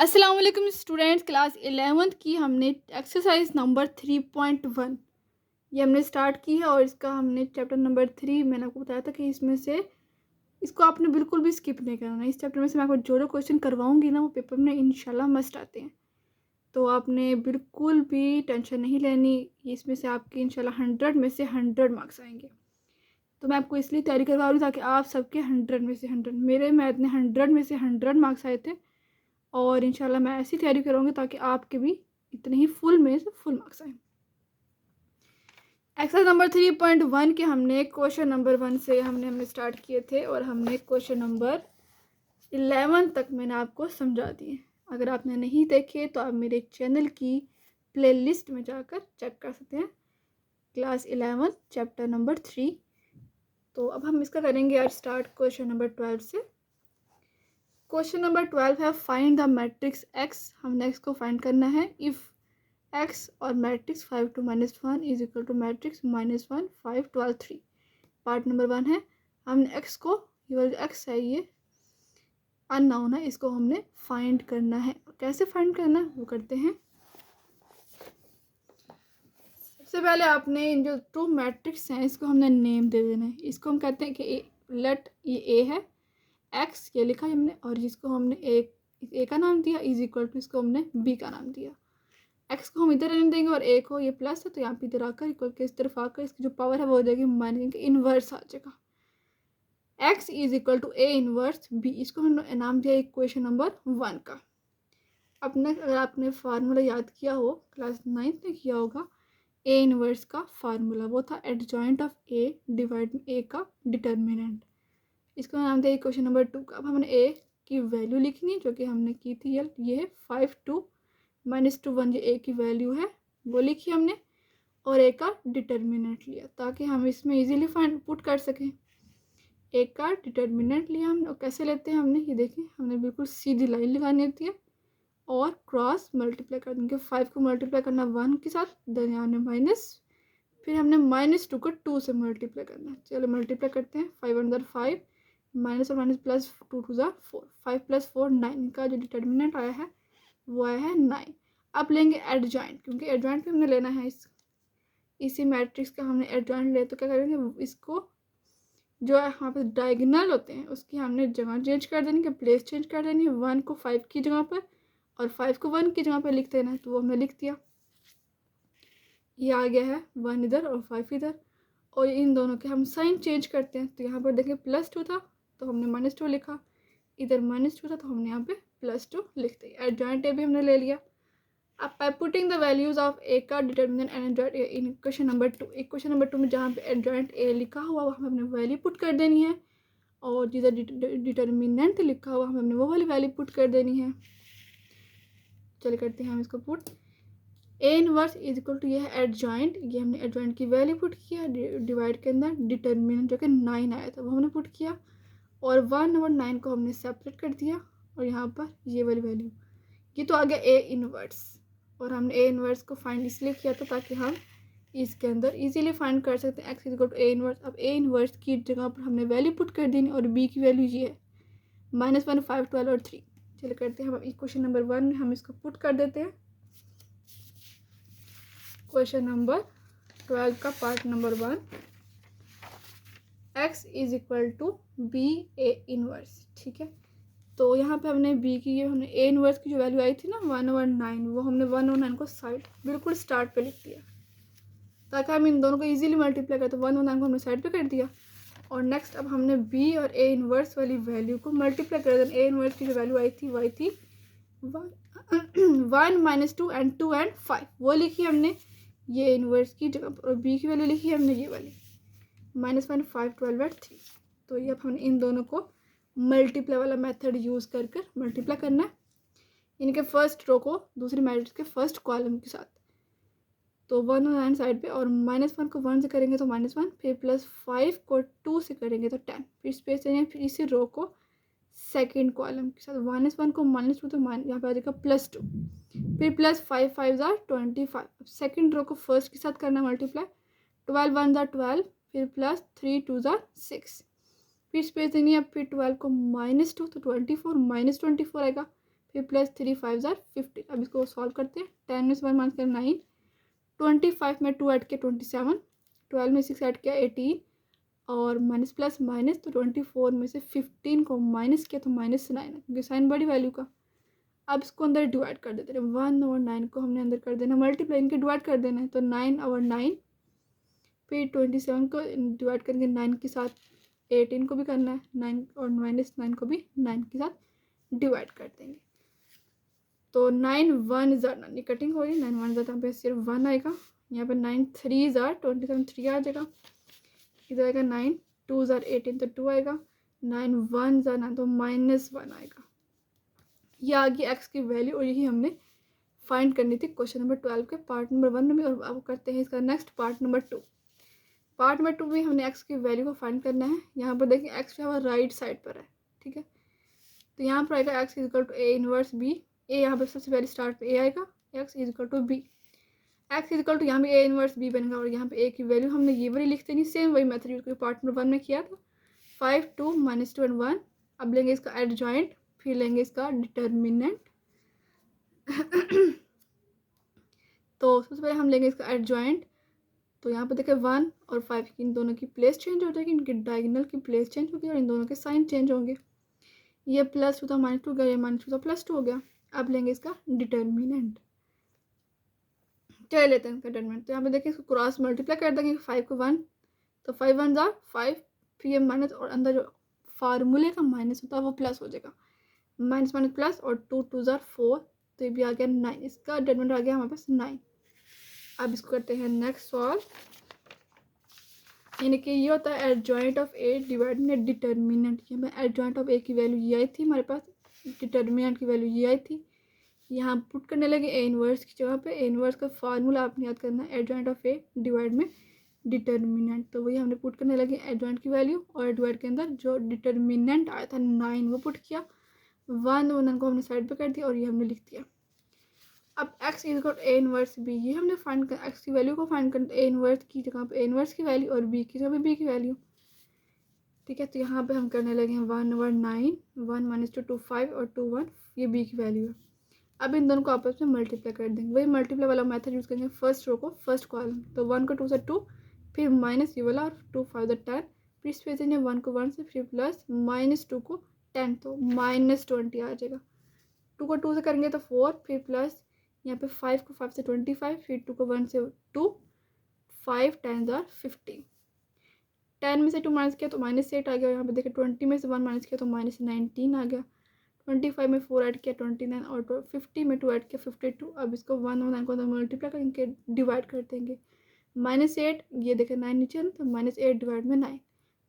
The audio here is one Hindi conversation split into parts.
अस्सलाम वालेकुम स्टूडेंट्स। क्लास 11th की हमने एक्सरसाइज नंबर 3.1 ये हमने स्टार्ट की है और इसका हमने चैप्टर नंबर 3 मैंने आपको बताया था कि इसमें से इसको आपने बिल्कुल भी स्किप नहीं करना है। इस चैप्टर में से मैं आपको जो जो क्वेश्चन करवाऊंगी ना वो पेपर में इंशाल्लाह मस्ट आते हैं, तो आपने बिल्कुल भी टेंशन नहीं लेनी। इसमें से आपके इंशाल्लाह 100 में से 100 मार्क्स आएंगे। तो मैं आपको इसलिए तैयारी करवा रही हूँ ताकि आप सबके 100 में से 100, मेरे मैथ में 100 में से 100 मार्क्स आए थे और इंशाल्लाह मैं ऐसी तैयारी करूँगी ताकि आपके भी इतने ही फुल में से फुल मार्क्स आए। एक्सरसाइज नंबर 3.1 के हमने क्वेश्चन नंबर 1 से हमने स्टार्ट किए थे और हमने क्वेश्चन नंबर 11 तक मैंने आपको समझा दिए। अगर आपने नहीं देखे तो आप मेरे चैनल की प्लेलिस्ट में जाकर चेक कर सकते हैं, क्लास 11 चैप्टर नंबर 3। तो अब हम इसका करेंगे आज स्टार्ट क्वेश्चन नंबर 12 से। क्वेश्चन नंबर 12 है फाइंड द मैट्रिक्स एक्स। हमने एक्स को फाइंड करना है इफ़ एक्स और matrix 5 2 -1 is equal to matrix -1 5 12 3। Part number 1 है, हमने एक्स को, ये एक्स है, ये अननोन है, इसको हमने फाइंड करना है। कैसे फाइंड करना है वो करते हैं। सबसे पहले आपने इन जो टू मैट्रिक्स हैं इसको हमने नेम दे देना है। इसको हम कहते हैं कि लेट ये ए है, एक्स ये लिखा है हमने, और जिसको हमने ए का नाम दिया इज इक्वल टू इसको हमने बी का नाम दिया। एक्स को हम इधर रहने देंगे और ए को, ये प्लस है तो यहाँ पे इधर आकर इक्वल के इस तरफ आकर इसकी जो पावर है वो हो जाएगी माइनस, इनवर्स आ जाएगा। X is equal to A inverse B, इसको हमने नाम दिया इक्वेशन नंबर 1 का। अपने अगर आपने फार्मूला याद किया हो, क्लास 9th में किया होगा, ए इनवर्स का फार्मूला वो था एडजॉइंट ऑफ ए डिवाइड ए का डिटर्मिनेंट। इसको नाम दिया क्वेश्चन नंबर 2 का। अब हमने ए की वैल्यू लिखनी है जो कि हमने की थी, ये है 5 2 -2 1, ये ए की वैल्यू है वो लिखी हमने, और ए का डिटर्मिनेंट लिया ताकि हम इसमें इजीली फाइंड पुट कर सकें। ए का डिटर्मिनेंट लिया हमने, और कैसे लेते हैं हमने, ये देखें, हमने बिल्कुल सीधी लाइन लगानी होती है और क्रॉस मल्टीप्लाई कर देंगे। 5 को मल्टीप्लाई करना 1 के साथ, दरमियान में माइनस, फिर हमने -2 को 2 से मल्टीप्लाई करना है। चलो मल्टीप्लाई करते हैं। 5 अंदर 5, माइनस और माइनस प्लस 2 2 4, 5 + 4 9 का जो डिटर्मिनेंट आया है वो आया है 9। अब लेंगे एडजॉइंट, क्योंकि एडजॉइंट भी हमने लेना है इसी मैट्रिक्स का हमने एडजॉइंट ले, तो क्या करेंगे, इसको जो है यहाँ पे डायगोनल होते हैं उसकी हमने जगह चेंज कर देनी है, प्लेस चेंज कर देनी है। 1 को 5 की जगह पर और 5 को 1 की जगह पर लिख देना है, तो वो हमने लिख दिया। ये आ गया है 1 इधर और 5 इधर, और इन दोनों के हम साइन चेंज करते हैं। तो यहाँ पर देखें +2 था तो हमने -2 लिखा, इधर -2 था तो हमने यहाँ पे +2 लिख दिया। एडजॉइंट ए भी हमने ले लिया। अब by putting the values of A का determinant and adjoint A in question number 2, question number 2 में जहाँ पे एडजॉइंट ए लिखा हुआ वहाँ हमें वैल्यू पुट कर देनी है, और जिधर डिटर्मिनेंट लिखा हुआ हमें वो वाली वैल्यू पुट कर देनी है। चलिए करते हैं हम इसको put. A inverse is equal to, ये है एडजॉइंट, ये हमने एडजॉइंट की वैल्यू पुट किया, डिवाइड के अंदर डिटर्मिनेंट जो कि 9 आया था वो हमने पुट किया, और 1 और 9 को हमने सेपरेट कर दिया, और यहाँ पर ये वाली वैल्यू, ये तो आ गया ए इनवर्स। और हमने ए इनवर्स को फाइंड इसलिए किया था ताकि हम इसके अंदर इजीली फाइंड कर सकते हैं X is equal to A inverse. अब ए इनवर्स की जगह पर हमने वैल्यू पुट कर देनी, और बी की वैल्यू ये है -1 5 12 और 3। चलिए करते हैं हम क्वेश्चन नंबर 1 में हम इसको पुट कर देते हैं। क्वेश्चन नंबर 12 का part number 1, X is equal to B A inverse, ठीक है। तो यहाँ पे हमने बी की, ये हमने ए इनवर्स की जो वैल्यू आई थी ना 1 और 9, वो हमने 1 और 9 को साइड बिल्कुल स्टार्ट पे लिख दिया ताकि हम इन दोनों को इजीली मल्टीप्लाई करें। तो 1 और 9 को हमने साइड पे कर दिया, और नेक्स्ट अब हमने बी और ए इनवर्स वाली वैल्यू को मल्टीप्लाई कर देना। ए इनवर्स की जो वैल्यू आई थी वो आई थी 1 -2 एंड 2 एंड 5, वो लिखी हमने ये इनवर्स की जगह पर, और बी की वैल्यू लिखी हमने ये वाली -1 5 12 और 3। तो ये अब हमने इन दोनों को मल्टीप्लाई वाला मेथड यूज़ कर कर मल्टीप्लाई करना है, इनके फर्स्ट रो को दूसरी मैट्रिक्स के फर्स्ट कॉलम के साथ। तो 1 और 9 साइड पे, और -1 को 1 से करेंगे तो -1, फिर +5 को 2 से करेंगे तो 10, फिर स्पेस देंगे, फिर इसी रो को सेकेंड कॉलम के साथ। -1 को -2 तो यहाँ पे आ जाएगा +2, फिर +5 5 25। अब सेकेंड रो को फर्स्ट के साथ करना मल्टीप्लाई, 12 1 12, फिर +3 2 6, फिर स्पेस देनी है, फिर 12 को -2 तो 24 -24 आएगा, फिर प्लस 3 5 ज़ार 15। अब इसको सॉल्व करते हैं। 10 में से 1 माइनस कर 9, 25 में 2 ऐड किया 27, 12 में 6 ऐड किया 18 और माइनस प्लस माइनस, तो 24 में से 15 को माइनस किया तो -9 क्योंकि साइन बड़ी वैल्यू का। अब इसको अंदर डिवाइड कर देते हैं। 1/9 को हमने अंदर कर देना, मल्टीप्लाई इनके डिवाइड कर देना है, तो 9/9। फिर 27 को डिवाइड करेंगे 9 के साथ, 18 को भी करना है 9 और -9 को भी 9 के साथ डिवाइड कर देंगे। तो 9 1 ज़ार 9 कटिंग हो रही है, 9 1 ज़ार यहाँ पे सिर्फ 1 आएगा, यहाँ पे 9 3 ज़ार 27 3 आ जाएगा, इधर आएगा 9 2 ज़ार 18 तो 2 आएगा, 9 1 ज़ार 9 तो -1 आएगा। ये आ गई एक्स की वैल्यू और यही हमने फाइंड करनी थी क्वेश्चन नंबर 12 के पार्ट नंबर 1 में भी। और अब करते हैं इसका next part number 2। Part number 2 में हमने एक्स की वैल्यू को फाइंड करना है। यहाँ पर देखिए एक्स जो है राइट साइड पर है, ठीक है। तो यहाँ पर आएगा X equal to A inverse B. A यहाँ पर सबसे पहले स्टार्ट पे ए आएगा, X equal to B. X equal to यहाँ पे ए इनवर्स बी बनेगा और यहाँ पे ए की वैल्यू हमने ये वाली लिख देनी, सेम वही मेथड यूज करके पार्ट नंबर 1 में किया था। 5 2 -2 और 1। अब लेंगे इसका एडजॉइंट, फिर लेंगे इसका डिटर्मिनेंट। तो सबसे पहले हम लेंगे इसका एडजॉइंट। तो यहाँ पे देखें 1 और 5 की इन दोनों की प्लेस चेंज हो जाएगी, इनकी डायगोनल की प्लेस चेंज होगी और इन दोनों के साइन चेंज होंगे। ये +2 था -2 गया, ये -2 था +2 हो गया। अब लेंगे इसका डिटर्मिनेंट, चल लेते हैं इसका डिटर्मिनेंट। तो यहाँ पे देखिए इसको क्रॉस मल्टीप्लाई कर देंगे, 5 को 1 तो 5 1 ज़ार 5, फिर ये माइनस और अंदर जो फार्मूले का माइनस होता है वो प्लस हो जाएगा, माइनस माइनस प्लस और 2 2 ज़ार 4, तो ये भी आ गया 9। इसका डिटर्मिनेंट आ गया हमारे पास 9। अब इसको करते हैं नेक्स्ट सॉल्व। यानी कि ये होता है एडजॉइंट ऑफ ए डिवाइड में डिटर्मिनेंट। यहाँ पे एडजॉइंट ऑफ ए की वैल्यू ये आई थी हमारे पास, डिटर्मिनेंट की वैल्यू ये आई थी। यहाँ पुट करने लगे ए इनवर्स की जगह पे। ए इनवर्स का फार्मूला आपने याद करना है, एडजॉइंट ऑफ ए डिवाइड में डिटर्मिनेंट। तो वही हमने पुट करने लगे एडजॉइंट की वैल्यू और डिवाइड के अंदर जो डिटर्मिनेंट आया था 9 वो पुट किया, 1 और 9 को हमने साइड पे कर दिया और ये हमने लिख दिया। अब x equal A inverse B, ये हमने फाइंड कर x की वैल्यू को फाइंड कर, ए इनवर्स की जगह पे ए इनवर्स की वैल्यू और b की जगह पे b की वैल्यू, ठीक है। तो यहाँ पे हम करने लगे हैं 1/9, 1 - 2 2 5 और 2 1, ये b की वैल्यू है। अब इन दोनों को आपस में मल्टीप्लाई कर देंगे, वही मल्टीप्लाई वाला मेथड यूज़ करेंगे, फर्स्ट रो को फर्स्ट कॉलम। तो 1 को 2 से 2, फिर माइनस ये वाला और 2 5 10, फिर इस पे 1 को 1 से, फिर प्लस -2 को 10 तो -20 आ जाएगा। 2 को 2 से करेंगे तो 4, फिर प्लस यहाँ पे 5 को 5 से 25, फिर 2 को 1 से 2, 5 10 ज़ार 50। 10 में से 2 माइनस किया तो -8 आ गया। यहाँ पे देखिए 20 में से 1 माइनस किया तो -19 आ गया। 25 में 4 ऐड किया 29 और 50 में 2 ऐड किया 52। अब इसको 1 और 9 को मल्टीप्लाई करके डिवाइड कर देंगे। -8 ये देखें 9 नीचे, तो -8 डिवाइड में 9,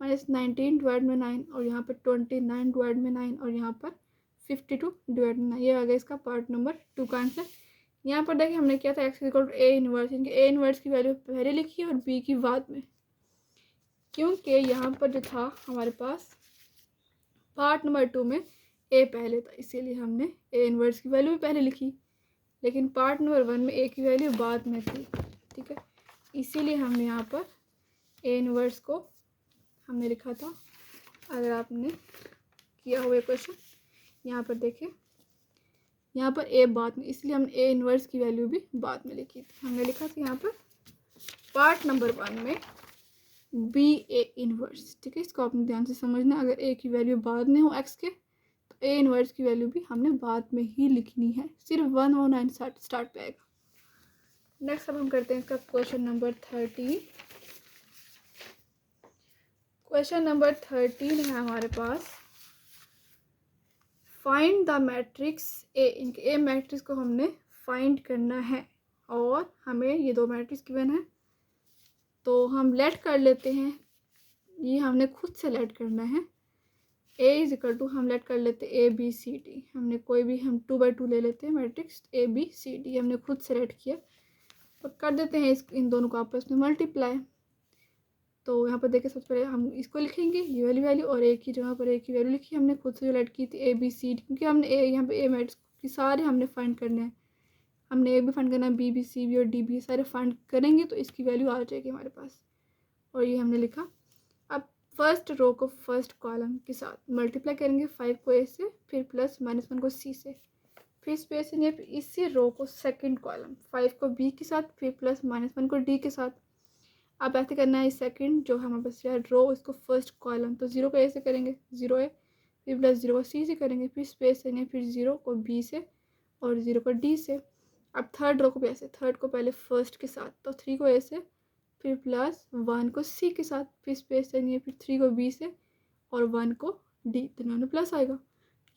-19 डिवाइड में 9 और यहाँ पर 29 डिवाइड में 9 और यहाँ पर 52 डिवाइड में 9। ये आ गया इसका पार्ट नंबर 2 का आंसर। यहाँ पर देखिए हमने किया था X equal to A inverse, इनके ए इनवर्स की वैल्यू पहले लिखी और बी की बाद में, क्योंकि यहाँ पर जो था हमारे पास पार्ट नंबर 2 में ए पहले था, इसीलिए हमने ए इनवर्स की वैल्यू भी पहले लिखी, लेकिन पार्ट नंबर 1 में ए की वैल्यू बाद में थी, ठीक है। इसीलिए हमने यहाँ पर ए इनवर्स को हमने लिखा था। अगर आपने किया हुआ क्वेश्चन यहाँ पर देखें, यहाँ पर ए बाद में, इसलिए हमने ए इनवर्स की वैल्यू भी बाद में लिखी थी। हमने लिखा था यहाँ पर पार्ट नंबर 1 में बी ए इनवर्स, ठीक है। इसको आपने ध्यान से समझना, अगर ए की वैल्यू बाद में हो एक्स के तो ए इनवर्स की वैल्यू भी हमने बाद में ही लिखनी है, सिर्फ 1 और 9 स्टार्ट पे आएगा। नेक्स्ट अब हम करते हैं इसका क्वेश्चन नंबर 13। क्वेश्चन नंबर 13 है हमारे पास, फाइंड द मैट्रिक्स ए। इनके ए मैट्रिक्स को हमने फाइंड करना है और हमें ये 2 मैट्रिक्स गिवन है, तो हम लेट कर लेते हैं। ये हमने खुद से लेट करना है। ए इज इक्वल टू हम लेट कर लेते हैं A B C D, हमने कोई भी हम 2/2 ले लेते हैं matrix A B C D, हमने खुद से लेट किया और कर देते हैं इन दोनों को आपस में मल्टीप्लाई। तो यहाँ पर देखिए सबसे पहले हम इसको लिखेंगे, ये वाली वैल्यू, और ए की जगह पर ए की वैल्यू लिखी हमने खुद से जो लेट की थी A B C D, क्योंकि हमने यहाँ पे ए मैट्रिक्स की सारे हमने फाइंड करने हैं। हमने ए भी फाइंड करना है, B B C B और D B सारे फाइंड करेंगे तो इसकी वैल्यू आ जाएगी हमारे पास, और ये हमने लिखा। अब फर्स्ट रो को फर्स्ट कॉलम के साथ मल्टीप्लाई करेंगे, 5 को ए से, फिर प्लस -1 को C से। फिर स्पेस देंगे, फिर इसी रो को सेकंड कॉलम 5 को बी के साथ, फिर प्लस -1 को डी के साथ। अब ऐसे करना है सेकंड जो हमारे पास है रो, इसको फर्स्ट कॉलम तो 0 को ए से करेंगे, 0 ए, फिर प्लस 0 को सी से करेंगे, फिर स्पेस देंगे, फिर 0 को बी से और 0 को डी से। अब थर्ड रो को भी ऐसे, थर्ड को पहले फर्स्ट के साथ तो 3 को ए से, फिर प्लस 1 को सी के साथ, फिर स्पेस देंगे, फिर 3 को बी से और 1 को डी, दोनों में प्लस आएगा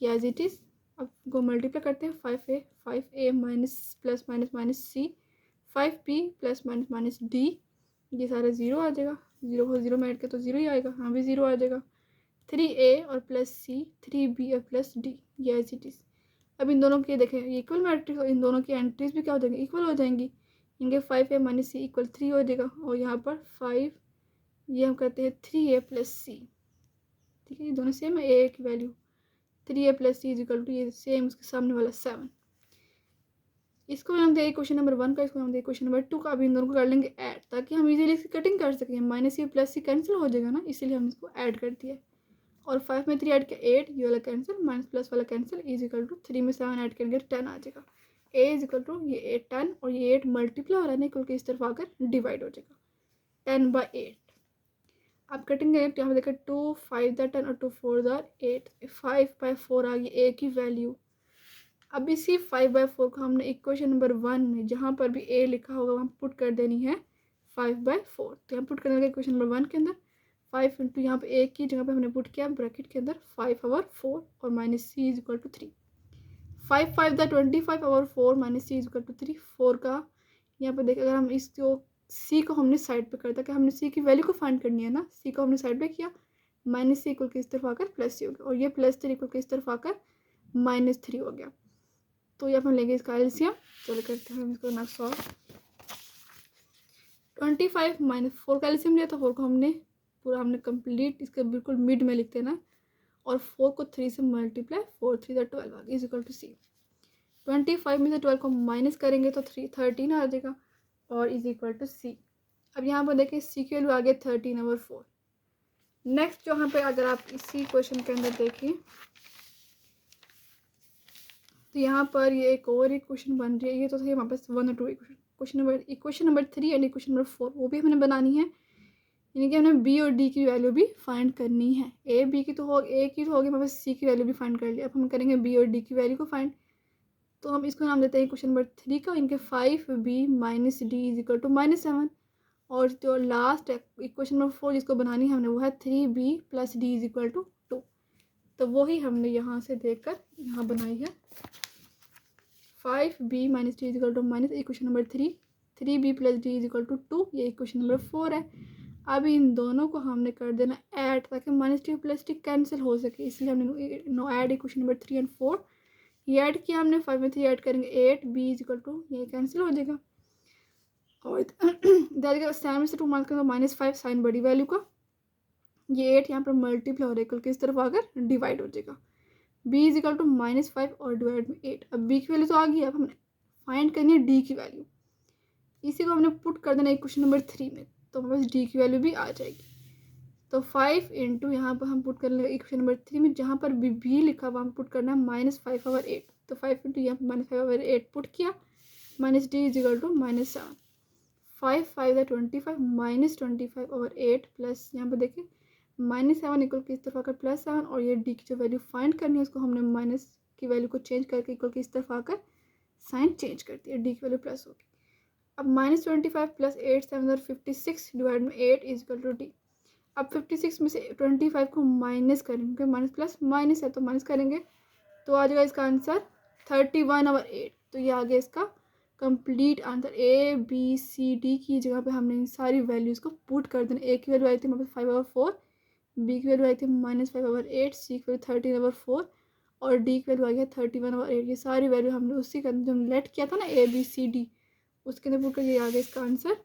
एज इट इज़। अब को मल्टीप्लाई करते हैं, 5a minus plus minus minus C, 5b plus minus minus D, ये सारा 0 आ जाएगा, 0 को 0 में ऐड कर तो 0 ही आएगा, हाँ भी 0 आ जाएगा। 3a और प्लस सी, 3b और प्लस डी, ये एज इट इज़। अब इन दोनों के देखें इक्वल मैट्रिक्स और इन दोनों की एंट्रीज भी क्या हो जाएंगी, इक्वल हो जाएंगी। इनके 5a माइनस सी इक्वल 3 हो जाएगा और यहाँ पर 5, ये हम करते हैं 3a प्लस सी, ठीक है, ये दोनों सेम है, ए की value 3a plus C is equal to ये सेम उसके सामने वाला 7। इसको हम देंगे क्वेश्चन नंबर 1 का, इसको हम देंगे क्वेश्चन नंबर 2 का। अभी इन दोनों को कर लेंगे ऐड ताकि हम इजीली इसकी कटिंग कर सकें, माइनस सी प्लस सी कैंसिल हो जाएगा ना, इसीलिए हम इसको ऐड कर दिया। और 5 में 3 ऐड किया 8, ये वाला कैंसिल, माइनस प्लस वाला कैंसिल, इज इक्वल टू 3 में 7 ऐड करेंगे 10 आ जाएगा। ए इज इक्वल टू ये 8 10 और ये 8 मल्टीप्लाई हो रहा है ना, इक्वल के इस तरफ आकर डिवाइड हो जाएगा 10/8। अब कटिंग करें तो यहाँ देखिए 2 5 10 और 2 4 8, 5/4 आ गई ए की वैल्यू। अब इसी 5/4 को हमने इक्वेशन नंबर 1 में जहाँ पर भी ए लिखा होगा वहाँ पुट कर देनी है 5/4। तो यहाँ पुट करने लगे इक्वेशन नंबर 1 के अंदर 5 इंटू यहाँ पे ए की जगह पे हमने पुट किया ब्रैकेट के अंदर 5/4 और minus C is equal to 3। 5 5 25/4 minus C is equal to 3। 4 का यहाँ पर देखिए, अगर हम इसको सी को हमने साइड पे करता कि हमने सी की वैल्यू को फाइंड करनी है ना, सी को हमने साइड पे किया, माइनस सी इक्वल के इस तरफ आकर प्लस सी हो गया और ये प्लस 3 इक्वल के इस तरफ आकर -3 हो गया। तो यहाँ हम लेंगे इसका एलसीएम, चलो करते हैं हम इसको ना सॉल्व। 25 माइनस 4 का एलसीएम लिया तो 4 को हमने पूरा हमने कंप्लीट इसके बिल्कुल मिड में लिखते हैं ना, और 4 को 3 से मल्टीप्लाई, 4 3 12 आ गया इज इक्वल टू सी। 25 में से 12 को माइनस करेंगे तो 13 आ जाएगा और इज इक्वल टू सी। अब यहाँ पर देखिए सी की वैल्यू आ गया 13/4। नेक्स्ट यहाँ पे अगर आप इसी क्वेश्चन के अंदर देखिए तो यहाँ पर ये एक और एक क्वेश्चन बन रही है, ये तो सही हमारे पास 1 और 2 equation number 3 and equation number 4 वो भी हमने बनानी है, यानी कि हमने बी और डी की वैल्यू भी फाइंड करनी है। ए बी की तो हो, ए की तो होगी, हमारे पास सी की वैल्यू भी फाइंड कर लिया। अब हम करेंगे बी और डी की वैल्यू को फाइंड, तो हम इसको नाम देते हैं क्वेश्चन नंबर 3 का, इनके 5b minus D is equal to -7। और जो लास्ट इक्वेशन नंबर 4 जिसको बनानी है हमने वो है 3b plus D is equal to 2। तो वही हमने यहाँ से देखकर यहाँ बनाई है 5b minus D is equal to minus equation number 3, 3b plus D is equal to 2, ये इक्वेशन नंबर 4 है। अब इन दोनों को हमने कर देना ऐड ताकि minus T plus T cancel हो सके, इसलिए हमने no add equation number 3 and 4 ये ऐड किया हमने। 5 में 3 ऐड करेंगे 8, b इज इक्वल टू ये कैंसिल हो जाएगा और इधर 7 से 2 मार्क करेंगे -5 साइन बड़ी वैल्यू का, ये 8 यहाँ पर मल्टीप्लाई हो रहा है किस तरफ आकर डिवाइड हो जाएगा। b इज इक्वल टू -5 और डिवाइड में 8। अब b की वैल्यू तो आ गई, अब हमने फाइंड करनी है d की वैल्यू, इसी को हमने पुट कर देना इक्वेशन नंबर 3 में, तो हमारे पास डी की वैल्यू भी आ जाएगी। तो 5 इंटू यहाँ पर हम पुट कर लेंगे इक्वेशन नंबर 3 में जहाँ पर भी लिखा हुआ हम पुट करना है -5/8। तो 5 इंटू यहाँ पर -5/8 पुट किया, minus D is equal to -7। 5 5 25 -25/8 plus यहाँ पर देखिए -7 इक्वल की इस तरफ आकर +7 और ये डी की जो वैल्यू फाइंड करनी है उसको हमने माइनस की वैल्यू को चेंज करके इक्वल की इस तरफ आकर साइन चेंज कर दिया, डी की वैल्यू प्लस होगी। अब -25 प्लस 8 7 और 56 डिवाइड में 8 इज इक्वल टू डी। अब 56 में से 25 को माइनस करेंगे क्योंकि माइनस प्लस माइनस है तो माइनस करेंगे तो आ जाएगा इसका आंसर 31/8। तो ये आ गया इसका complete answer. A B C D की जगह पे हमने इन सारी वैल्यूज़ को पुट कर देना। ए की वैल्यू आई थी हमारे पास 5/4, बी की वैल्यू आई थी -5/8, सी की वैल्यू 13/4 और डी की वैल्यू आ गया 31/8। ये सारी वैल्यू हमने उसी का जो लेट किया था ना ए बी सी डी उसके अंदर पुट कर ये आ गया इसका आंसर